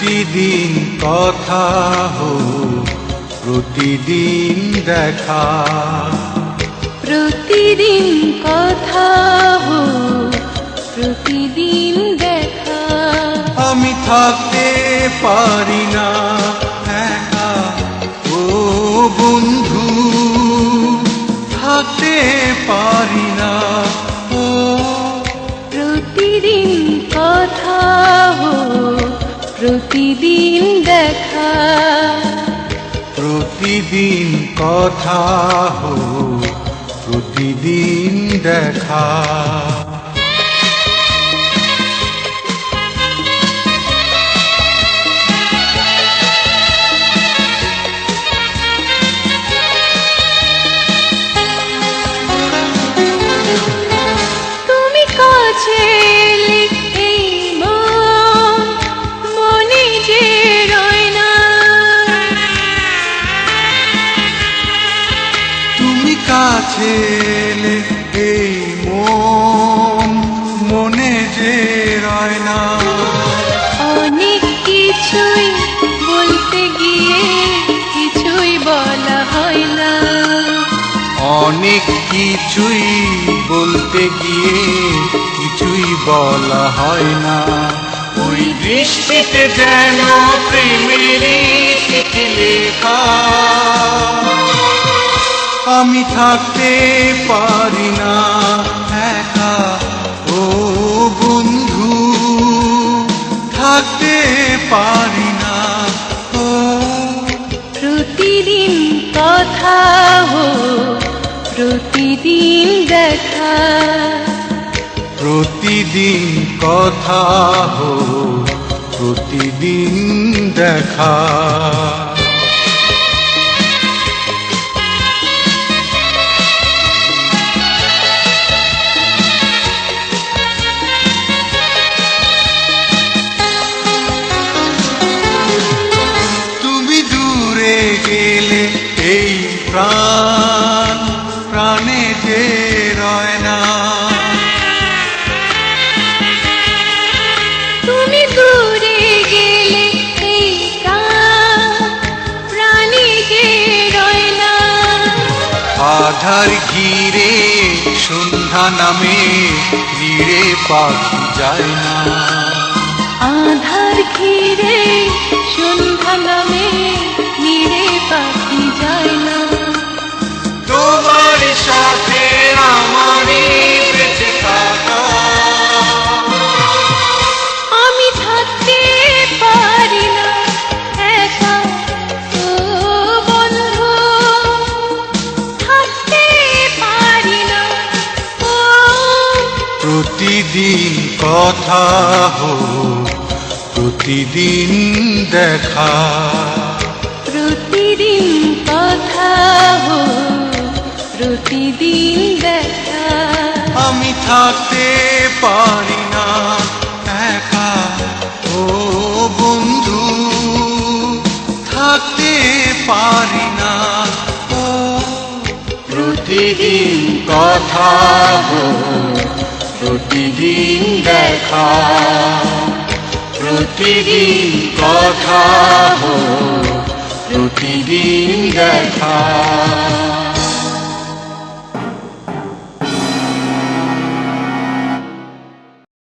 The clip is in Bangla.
প্রতিদিন কথা হোক, প্রতিদিন দেখা। প্রতিদিন কথা হোক, প্রতিদিন দেখা। আমি থাকতে পারি না একা, ও বন্ধু, থাকতে পারি না। ও প্রতিদিন কথা হোক, প্রতিদিন দেখা। প্রতিদিন কথা হোক, প্রতিদিন দেখা। তুমি কাছে এলে এই মন মনে যে রয় না। তুমি কাছে এলে এই মন মনে যে রয় না। অনেক কিছুই বলতে গিয়ে কিছুই বলা হয় না। অনেক কিছুই বলতে গিয়ে কিছুই বলা হয় না। ওই দৃষ্টিতে যেন প্রেমেরই চিঠি লেখা। আমি থাকতে পারি না একা, ও বন্ধু, থাকতে পারি না। ও প্রতিদিন কথা হোক, প্রতিদিন দেখা। প্রতিদিন কথা হোক, প্রতিদিন দেখা। তুমি দূরে গেলে এই প্রাণ প্রাণে যে রয় না। তুমি দূরে গেলে এই প্রাণী যে রয় না। আধার ঘিরে সন্ধ্যা নামে নীড়ে পাখি যায় না। আধার ঘিরে সন্ধ্যা নামে নীড়ে পাখি যায় না। তোমার সাথে আমারই বেঁচে থাকা। আমি থাকতে পারি না একা, ও বন্ধু, থাকতে পারি না। ও প্রতিদিন কথা হোক, প্রতিদিন দেখা। প্রতিদিন কথা হোক, প্রতিদিন দেখা। আমি থাকতে পারি না একা, ও বন্ধু, থাকতে পারি না। ও প্রতিদিন কথা হোক, প্রতিদিন দেখা। প্রতিদিন কথা হোক, প্রতিদিন দেখা।